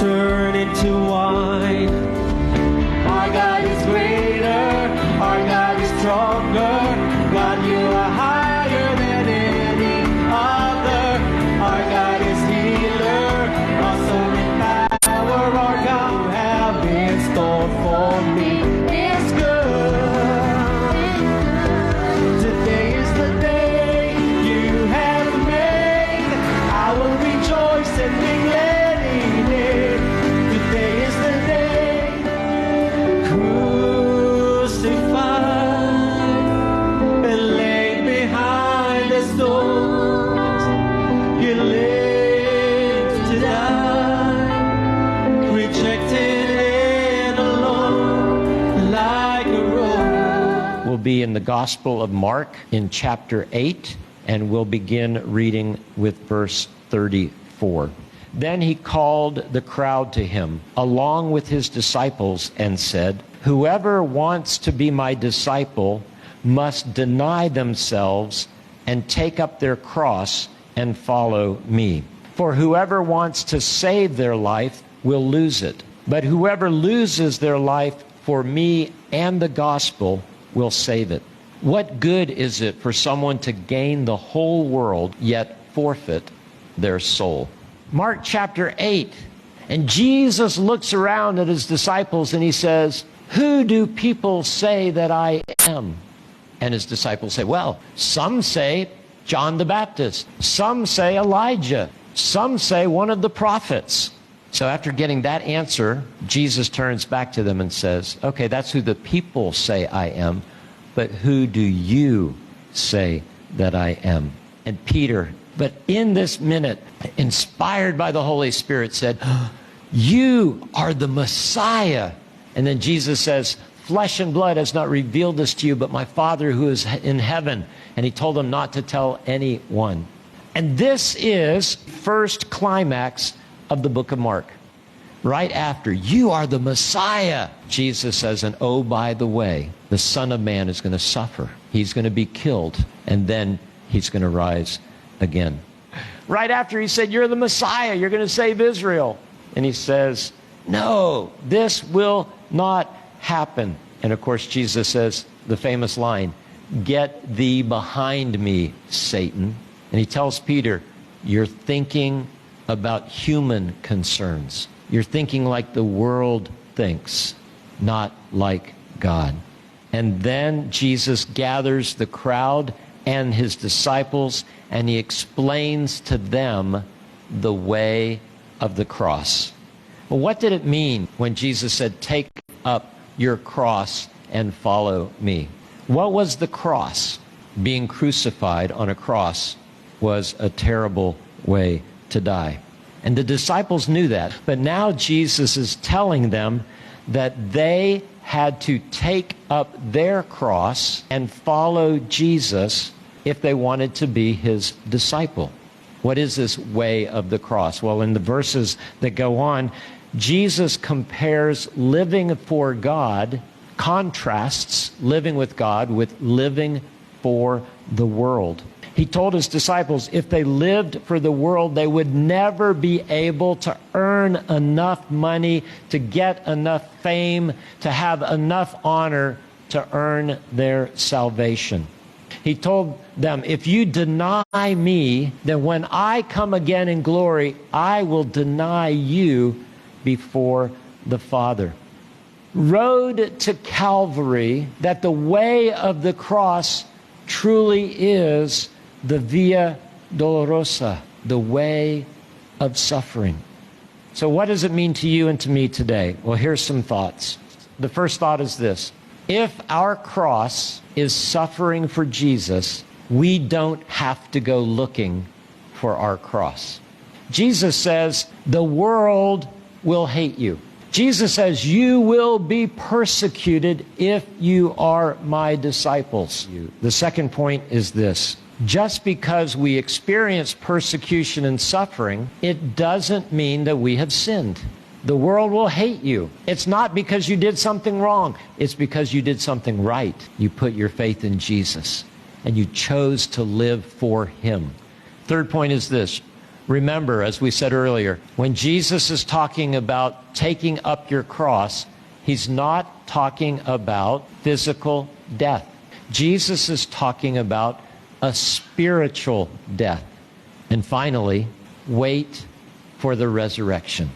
turn into wine. Our God is greater, our God is stronger. God, you are higher than any other. Our God is healer, awesome in power. Our God you have in store for me is good. Today is the day you have made. I will rejoice and be glad in it. Today is the day crucified and laid behind the stones. You lived to die, rejected and alone, like a rose. We'll be in the Gospel of Mark in chapter 8, and we'll begin reading with verse 34. Then he called the crowd to him, along with his disciples, and said, "Whoever wants to be my disciple must deny themselves and take up their cross and follow me. For whoever wants to save their life will lose it. But whoever loses their life for me and the gospel will save it. What good is it for someone to gain the whole world yet forfeit their soul?" Mark chapter 8. And Jesus looks around at his disciples and he says, "Who do people say that I am?" And his disciples say, "Well, some say John the Baptist. Some say Elijah. Some say one of the prophets." So after getting that answer, Jesus turns back to them and says, "Okay, that's who the people say I am. But who do you say that I am?" And Peter, but in this minute, inspired by the Holy Spirit, said, "You are the Messiah." And then Jesus says, "Flesh and blood has not revealed this to you, but my Father who is in heaven." And he told them not to tell anyone. And this is first climax of the book of Mark. Right after, "You are the Messiah," Jesus says, "and oh, by the way, the Son of Man is going to suffer. He's going to be killed, and then he's going to rise again." Right after he said, "You're the Messiah, you're going to save Israel." And he says, "No, this will not happen." And of course, Jesus says the famous line, "Get thee behind me, Satan." And he tells Peter, "You're thinking about human concerns. You're thinking like the world thinks, not like God." And then Jesus gathers the crowd and his disciples, and he explains to them the way of the cross. Well, what did it mean when Jesus said, "Take up your cross and follow me"? What was the cross? Being crucified on a cross was a terrible way to die. And the disciples knew that. But now Jesus is telling them that they had to take up their cross and follow Jesus if they wanted to be his disciple. What is this way of the cross? Well, in the verses that go on, Jesus compares living for God, contrasts living with God with living for the world. He told his disciples if they lived for the world, they would never be able to earn enough money, to get enough fame, to have enough honor to earn their salvation. He told them, if you deny me, then when I come again in glory, I will deny you before the Father. Road to Calvary, that the way of the cross truly is the Via Dolorosa, the way of suffering. So what does it mean to you and to me today? Well, here's some thoughts. The first thought is this. If our cross is suffering for Jesus, we don't have to go looking for our cross. Jesus says, the world will hate you. Jesus says, you will be persecuted if you are my disciples. The second point is this. Just because we experience persecution and suffering, it doesn't mean that we have sinned. The world will hate you. It's not because you did something wrong. It's because you did something right. You put your faith in Jesus, and you chose to live for him. Third point is this. Remember, as we said earlier, when Jesus is talking about taking up your cross, he's not talking about physical death. Jesus is talking about a spiritual death. And finally, wait for the resurrection.